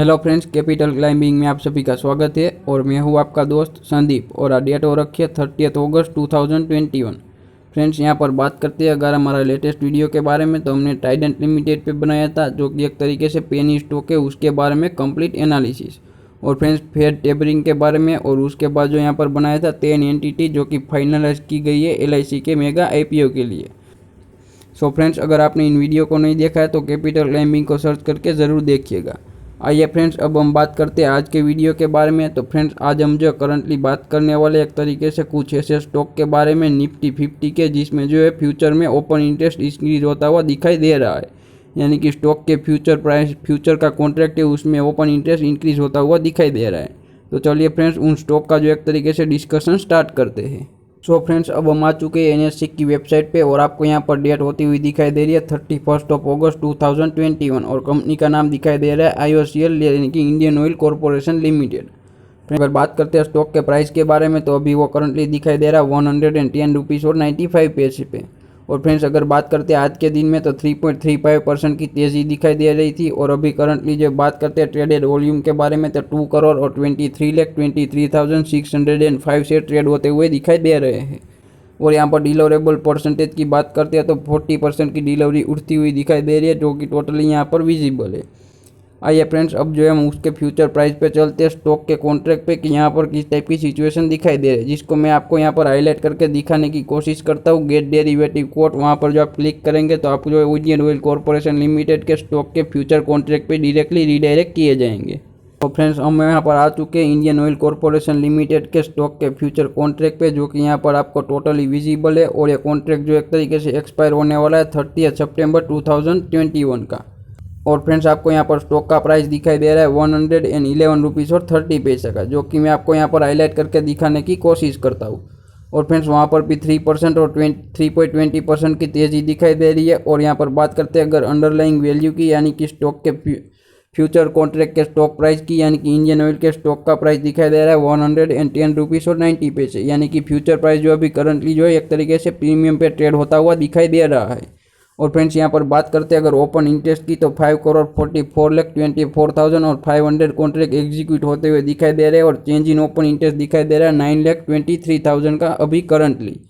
Hello friends, capital climbing में आप सभी का स्वागत है और मैं हूं आपका दोस्त संदीप और डेट हो रखी है 30 अगस्त 2021। फ्रेंड्स, यहां पर बात करते हैं अगर हमारा लेटेस्ट वीडियो के बारे में, तो हमने ट्राइडेंट लिमिटेड पे बनाया था जो कि एक तरीके से पेनी स्टॉक है, उसके बारे में कंप्लीट एनालिसिस। और फ्रेंड्स, फेड टेपरिंग के बारे में, और उसके बाद जो यहाँ पर बनाया था 10 एंटिटी जो कि फाइनलाइज की गई है LIC के मेगा IPO के लिए। सो फ्रेंड्स, अगर आपने इन वीडियो को नहीं देखा है तो कैपिटल क्लाइंबिंग को सर्च करके ज़रूर देखिएगा। आइए फ्रेंड्स, अब हम बात करते हैं आज के वीडियो के बारे में। तो फ्रेंड्स, आज हम जो करंटली बात करने वाले एक तरीके से कुछ ऐसे स्टॉक के बारे में निफ्टी 50 के, जिसमें जो है फ्यूचर में ओपन इंटरेस्ट इंक्रीज होता हुआ दिखाई दे रहा है। यानी कि स्टॉक के फ्यूचर का कॉन्ट्रैक्ट है उसमें ओपन इंटरेस्ट इंक्रीज होता हुआ दिखाई दे रहा है। तो चलिए फ्रेंड्स, उन स्टॉक का जो एक तरीके से डिस्कशन स्टार्ट करते हैं। सो फ्रेंड्स, अब हम आ चुके हैं NSE की वेबसाइट पे और आपको यहाँ पर डेट होती हुई दिखाई दे रही है 31 अगस्त 2021 और कंपनी का नाम दिखाई दे रहा है IOCL यानी कि इंडियन ऑयल कॉरपोरेशन लिमिटेड। अगर बात करते हैं स्टॉक के प्राइस के बारे में, तो अभी वो करंटली दिखाई दे रहा है 110 रुपीज़ और 95 पैसे पे। और फ्रेंड्स, अगर बात करते हैं आज के दिन में, तो 3.35% की तेज़ी दिखाई दे रही थी। और अभी करंटली जब बात करते हैं ट्रेडेड वॉल्यूम के बारे में, तो 2 करोड़ और 23,23,605 शेयर ट्रेड होते हुए दिखाई दे रहे हैं। और यहाँ पर डिलीवरेबल परसेंटेज की बात करते हैं तो 40% की डिलीवरी उठती हुई दिखाई दे रही है, जो कि टोटली यहाँ पर विजिबल है। आइए फ्रेंड्स, अब जो है हम उसके फ्यूचर प्राइस पे चलते हैं, स्टॉक के कॉन्ट्रैक्ट पे, कि यहाँ पर किस टाइप की सिचुएशन दिखाई दे रही है, जिसको मैं आपको यहाँ पर हाईलाइट करके दिखाने की कोशिश करता हूँ। गेट डेरिवेटिव कोड, वहाँ पर जो आप क्लिक करेंगे तो आपको जो है इंडियन ऑयल कॉरपोरेशन लिमिटेड के स्टॉक के फ्यूचर कॉन्ट्रैक्ट पे डायरेक्टली रिडायरेक्ट किए जाएंगे। तो फ्रेंड्स, हम यहाँ पर आ चुके हैं इंडियन ऑयल कॉरपोरेशन लिमिटेड के स्टॉक के फ्यूचर कॉन्ट्रैक्ट पे, जो कि यहाँ पर आपको टोटली विजिबल है। और ये कॉन्ट्रैक्ट जो एक तरीके से एक्सपायर होने वाला है 30 सितंबर 2021 का। और फ्रेंड्स, आपको यहाँ पर स्टॉक का प्राइस दिखाई दे रहा है 111 रुपीज़ और 30 पैसे का, जो कि मैं आपको यहाँ पर हाईलाइट करके दिखाने की कोशिश करता हूँ। और फ्रेंड्स, वहाँ पर भी 3% और 3.20% की तेज़ी दिखाई दे रही है। और यहाँ पर बात करते हैं अगर अंडरलाइंग वैल्यू की, यानी कि स्टॉक के फ्यूचर कॉन्ट्रैक्ट के स्टॉक प्राइस की, यानी कि इंडियन ऑयल के स्टॉक का प्राइस दिखाई दे रहा है 110 रुपीज़ और 90 पैसे। यानी कि फ्यूचर प्राइस जो अभी करंटली जो है एक तरीके से प्रीमियम पे ट्रेड होता हुआ दिखाई दे रहा है। और फ्रेंड्स, यहाँ पर बात करते हैं अगर ओपन इंटरेस्ट की, तो 5,44,24,500 कॉन्ट्रैक्ट एग्जीक्यूट होते हुए दिखाई दे रहे हैं। और चेंज इन ओपन इंटरेस्ट दिखाई दे रहा है 9,23,000 का अभी करंटली।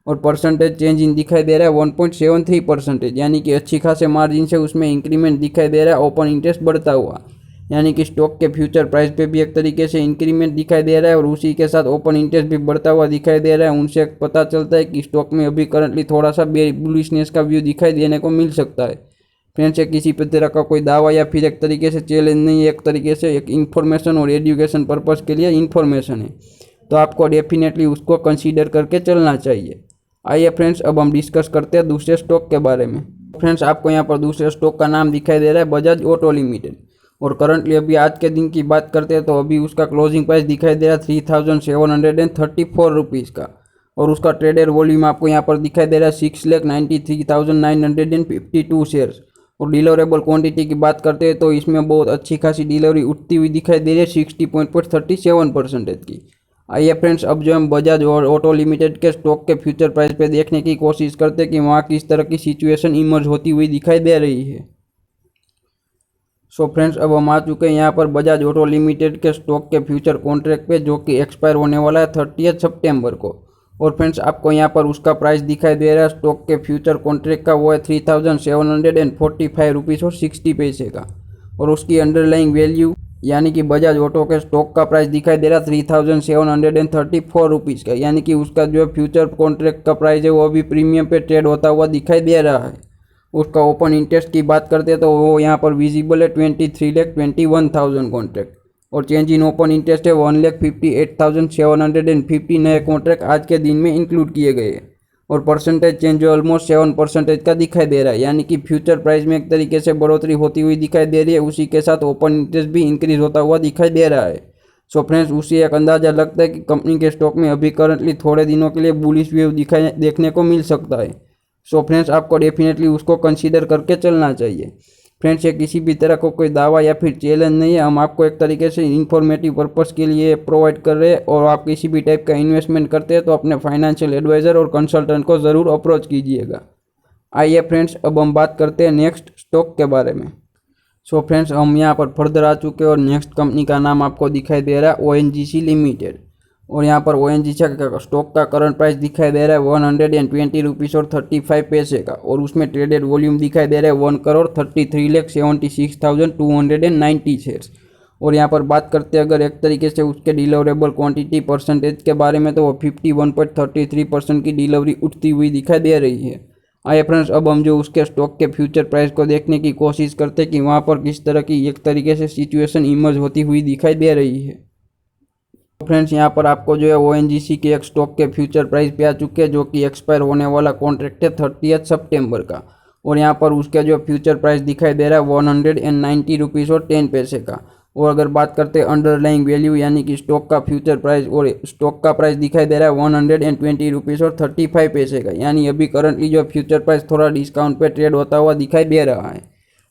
और परसेंटेज चेंज इन दिखाई दे रहा है 1.73%, यानी कि अच्छी खासे मार्जिन से उसमें इंक्रीमेंट दिखाई दे रहा है ओपन इंटरेस्ट बढ़ता हुआ। यानी कि स्टॉक के फ्यूचर प्राइस पे भी एक तरीके से इंक्रीमेंट दिखाई दे रहा है और उसी के साथ ओपन इंटरेस्ट भी बढ़ता हुआ दिखाई दे रहा है। उनसे पता चलता है कि स्टॉक में अभी करंटली थोड़ा सा बुलिशनेस का व्यू दिखाई देने को मिल सकता है। फ्रेंड्स, ये किसी तरह का कोई दावा या फिर एक तरीके से चैलेंज नहीं है, एक तरीके से एक इन्फॉर्मेशन और एजुकेशन पर्पज़ के लिए इन्फॉर्मेशन है, तो आपको डेफिनेटली उसको कंसीडर करके चलना चाहिए। आइए फ्रेंड्स, अब हम डिस्कस करते हैं दूसरे स्टॉक के बारे में। फ्रेंड्स, आपको यहाँ पर दूसरे स्टॉक का नाम दिखाई दे रहा है बजाज ऑटो लिमिटेड। और करंटली अभी आज के दिन की बात करते हैं तो अभी उसका क्लोजिंग प्राइस दिखाई दे रहा है 3,734 रुपीज़ का। और उसका ट्रेडेड वॉल्यूम आपको यहाँ पर दिखाई दे रहा है 6,93,952 शेयर्स। और डिलीवरेबल क्वांटिटी की बात करते हैं तो इसमें बहुत अच्छी खासी डिलीवरी उठती हुई दिखाई दे रही है 60.37% की। आइए फ्रेंड्स, अब जो हम बजाज और ऑटो लिमिटेड के स्टॉक के फ्यूचर प्राइस पे देखने की कोशिश करते हैं कि वहाँ किस तरह की सिचुएशन इमर्ज होती हुई दिखाई दे रही है। सो फ्रेंड्स, अब हम आ चुके हैं यहाँ पर बजाज ऑटो लिमिटेड के स्टॉक के फ्यूचर कॉन्ट्रैक्ट पे, जो कि एक्सपायर होने वाला है 30 सितंबर को। और फ्रेंड्स, आपको यहाँ पर उसका प्राइस दिखाई दे रहा है स्टॉक के फ्यूचर कॉन्ट्रैक्ट का, वो है 3,745 रुपीज़ और 60 पैसे का। और उसकी अंडरलाइंग वैल्यू, यानी कि बजाज ऑटो के स्टॉक का प्राइस दिखाई दे रहा है 3,734 रुपीज़ का। यानी कि उसका जो फ्यूचर कॉन्ट्रैक्ट का प्राइस है वो अभी प्रीमियम पे ट्रेड होता हुआ दिखाई दे रहा है। उसका ओपन इंटरेस्ट की बात करते हैं तो वो यहाँ पर विजिबल है 23,21,000 कॉन्ट्रैक्ट। और चेंज इन ओपन इंटरेस्ट है 1,58,750 नए कॉन्ट्रैक्ट आज के दिन में इंक्लूड किए गए। और परसेंटेज चेंज जो ऑलमोस्ट 7% का दिखाई दे रहा है। यानी कि फ्यूचर प्राइस में एक तरीके से बढ़ोतरी होती हुई दिखाई दे रही है, उसी के साथ ओपन इंटरेस्ट भी इंक्रीज होता हुआ दिखाई दे रहा है। सो फ्रेंड्स, उसी एक अंदाज़ा लगता है कि कंपनी के स्टॉक में अभी करंटली थोड़े दिनों के लिए बुलिश व्यू देखने को मिल सकता है। सो फ्रेंड्स, आपको डेफिनेटली उसको कंसीडर करके चलना चाहिए। फ्रेंड्स, ये किसी भी तरह को कोई दावा या फिर चैलेंज नहीं है, हम आपको एक तरीके से इन्फॉर्मेटिव पर्पस के लिए प्रोवाइड कर रहे हैं। और आप किसी भी टाइप का इन्वेस्टमेंट करते हैं तो अपने फाइनेंशियल एडवाइज़र और कंसल्टेंट को ज़रूर अप्रोच कीजिएगा। आइए फ्रेंड्स, अब हम बात करते हैं नेक्स्ट स्टॉक के बारे में। सो फ्रेंड्स हम यहाँ पर फर्दर आ चुके हैं और नेक्स्ट कंपनी का नाम आपको दिखाई दे रहा है ONGC लिमिटेड। और यहाँ पर ONGC का स्टॉक का करंट प्राइस दिखाई दे रहा है 120 रुपीज़ और 35 पैसे का, और उसमें ट्रेडेड वॉल्यूम दिखाई दे रहा है 1,33,76,290 शेयर्स। और यहाँ पर बात करते हैं अगर एक तरीके से उसके डिलीवरेबल क्वांटिटी परसेंटेज के बारे में, तो वो 51.33% की डिलीवरी उठती हुई दिखाई दे रही है। आइए फ्रेंड्स अब हम जो उसके स्टॉक के फ्यूचर प्राइस को देखने की कोशिश करते हैं कि वहाँ पर किस तरह की एक तरीके से सिचुएशन इमर्ज होती हुई दिखाई दे रही है। फ्रेंड्स यहाँ पर आपको जो है ONGC के एक स्टॉक के फ्यूचर प्राइस पे आ चुके हैं, जो कि एक्सपायर होने वाला कॉन्ट्रैक्ट है 30 सितंबर का। और यहाँ पर उसका जो फ्यूचर प्राइस दिखाई दे रहा है 190 रुपीज़ और 10 पैसे का। और अगर बात करते हैं अंडरलाइंग वैल्यू यानी कि स्टॉक का फ्यूचर प्राइस, और स्टॉक का प्राइस दिखाई दे रहा है 120 रुपीज़ और 35 पैसे का, यानी अभी करंटली जो फ्यूचर प्राइस थोड़ा डिस्काउंट पे ट्रेड होता हुआ दिखाई दे रहा है।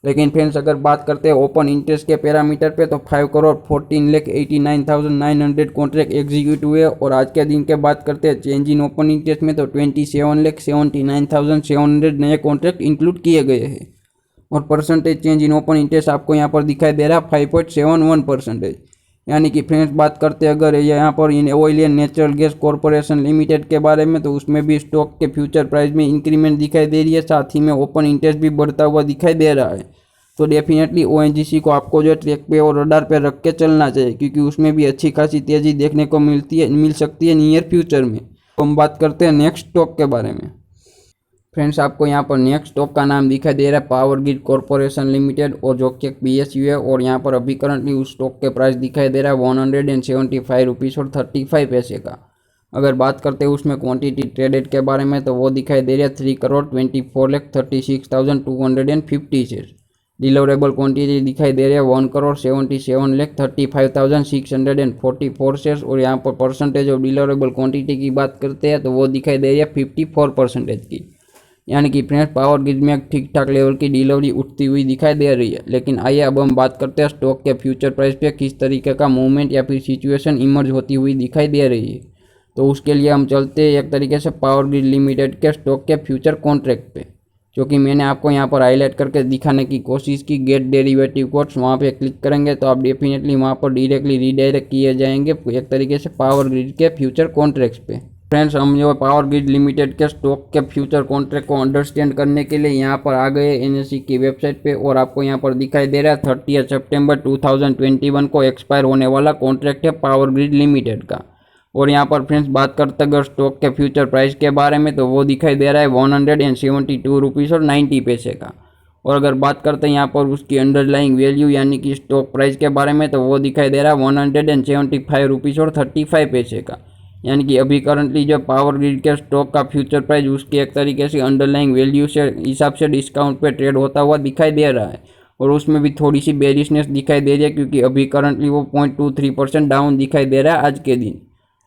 लेकिन फ्रेंड्स अगर बात करते हैं ओपन इंटरेस्ट के पैरामीटर पे, तो 5,14,89,900 कॉन्ट्रैक्ट एग्जीक्यूट हुए। और आज के दिन के बात करते हैं चेंज इन ओपन इंटरेस्ट में, तो 27,79,700 नए कॉन्ट्रैक्ट इंक्लूड किए गए हैं। और percentage change in open interest आपको यहाँ पर दिखाई दे रहा है 5.71%। यानी कि फ्रेंड्स बात करते हैं अगर यहाँ पर in oil and natural gas corporation limited के बारे में, तो उसमें भी स्टॉक के फ्यूचर प्राइस में इंक्रीमेंट दिखाई दे रही है, साथ ही में ओपन इंटरेस्ट भी बढ़ता हुआ दिखाई दे रहा है। तो डेफिनेटली ONGC को आपको जो ट्रैक पे और रडार पे रख के चलना चाहिए, क्योंकि उसमें भी अच्छी खासी तेज़ी देखने को मिल सकती है नियर फ्यूचर में। तो हम बात करते हैं नेक्स्ट स्टॉक के बारे में। फ्रेंड्स आपको यहाँ पर नेक्स्ट स्टॉक का नाम दिखाई दे रहा है पावर ग्रिड कॉरपोरेशन लिमिटेड, और जो कि एक PSU है। और यहाँ पर अभी करंटली उस स्टॉक के प्राइस दिखाई दे रहा है 175 रुपीज़ और 35 पैसे का। अगर बात करते हैं उसमें क्वांटिटी ट्रेडेड के बारे में, तो वो दिखाई दे रहा है 3,24,36,250 शेयर्स। डिलीवरेबल क्वांटिटी दिखाई दे रही है 1,77,35,644 शेयर्स। और यहाँ पर परसेंटेज ऑफ डिलीवरेबल क्वांटिटी की बात करते हैं, तो वो दिखाई दे रही है 54% की। यानी कि फ्रेंड्स पावर ग्रिड में ठीक ठाक लेवल की डिलीवरी उठती हुई दिखाई दे रही है। लेकिन आइए अब हम बात करते हैं स्टॉक के फ्यूचर प्राइस पे किस तरीके का मूवमेंट या फिर सिचुएशन इमर्ज होती हुई दिखाई दे रही है। तो उसके लिए हम चलते हैं एक तरीके से पावर ग्रिड लिमिटेड के स्टॉक के फ्यूचर कॉन्ट्रैक्ट पे, जो कि मैंने आपको यहाँ पर हाईलाइट करके दिखाने की कोशिश की। गेट डेरिवेटिव कोड्स वहाँ पे क्लिक करेंगे तो आप डेफिनेटली वहाँ पर डायरेक्टली रीडायरेक्ट किए जाएंगे एक तरीके से पावर ग्रिड के फ्यूचर कॉन्ट्रैक्ट्स पे। फ्रेंड्स हम जो पावर ग्रिड लिमिटेड के स्टॉक के फ्यूचर कॉन्ट्रैक्ट को अंडरस्टैंड करने के लिए यहाँ पर आ गए NSE की वेबसाइट पे, और आपको यहाँ पर दिखाई दे रहा है 30 सितंबर 2021 को एक्सपायर होने वाला कॉन्ट्रैक्ट है पावर ग्रिड लिमिटेड का। और यहाँ पर फ्रेंड्स बात करते अगर स्टॉक के फ्यूचर प्राइस के बारे में, तो वो दिखाई दे रहा है 172 रुपीज़ और 90 पैसे का। और अगर बात करते हैं यहाँ पर उसकी अंडरलाइंग वैल्यू यानी कि स्टॉक प्राइस के बारे में, तो वो दिखाई दे रहा है 175 रुपीज़ और 35 पैसे का। यानी कि अभी करंटली जो पावर ग्रिड के स्टॉक का फ्यूचर प्राइस उसकी एक तरीके से अंडरलाइंग वैल्यू से हिसाब से डिस्काउंट पे ट्रेड होता हुआ दिखाई दे रहा है। और उसमें भी थोड़ी सी बेरिशनेस दिखाई दे रही है, क्योंकि अभी करंटली वो 0.23% डाउन दिखाई दे रहा है आज के दिन।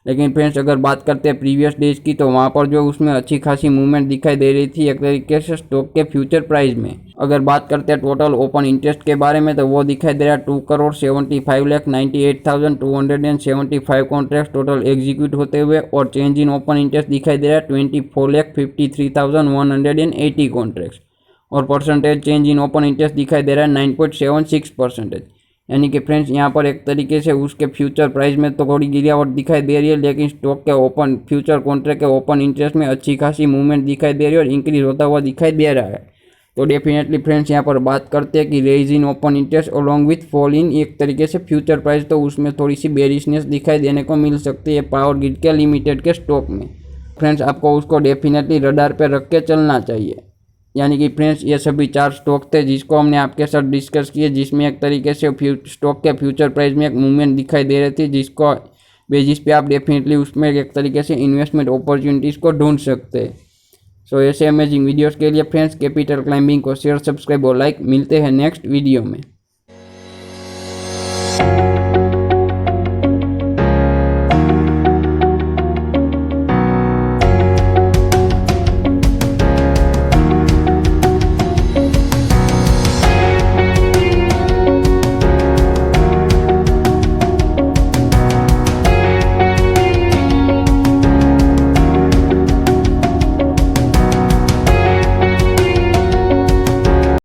लेकिन फ्रेंड्स अगर बात करते हैं प्रीवियस डेज की, तो वहाँ पर जो उसमें अच्छी खासी मूवमेंट दिखाई दे रही थी एक तरीके से स्टॉक के फ्यूचर प्राइस में। अगर बात करते हैं टोटल ओपन इंटरेस्ट के बारे में, तो वो दिखाई दे रहा है 2,75,98,275 कॉन्ट्रैक्ट टोटल एग्जीक्यूट होते हुए। और चेंज इन ओपन इंटरेस्ट दिखाई दे रहा है 24,53,180 कॉन्ट्रैक्ट। और percentage change in open interest दिखाई दे रहा है 9.76%। यानी कि फ्रेंड्स यहाँ पर एक तरीके से उसके फ्यूचर प्राइस में तो थोड़ी गिरावट दिखाई दे रही है, लेकिन स्टॉक के ओपन फ्यूचर कॉन्ट्रैक्ट के ओपन इंटरेस्ट में अच्छी खासी मूवमेंट दिखाई दे रही है और इंक्रीज होता हुआ दिखाई दे रहा है। तो डेफिनेटली फ्रेंड्स यहाँ पर बात करते हैं कि raise in open interest along with fall in एक तरीके से फ्यूचर प्राइस, तो उसमें थोड़ी सी बेरिशनेस दिखाई देने को मिल सकती है पावर ग्रिड के लिमिटेड के स्टॉक में। फ्रेंड्स आपको उसको डेफिनेटली रडार पर रख के चलना चाहिए। यानी कि फ्रेंड्स ये सभी 4 स्टॉक थे जिसको हमने आपके साथ डिस्कस किए, जिसमें एक तरीके से स्टॉक के फ्यूचर प्राइस में एक मूवमेंट दिखाई दे रही थी, जिसको बेसिस पे आप डेफिनेटली उसमें एक तरीके से इन्वेस्टमेंट अपॉर्चुनिटीज़ को ढूंढ सकते हैं। सो ऐसे अमेजिंग वीडियोस के लिए फ्रेंड्स कैपिटल क्लाइंबिंग को शेयर, सब्सक्राइब और लाइक। मिलते हैं नेक्स्ट वीडियो में।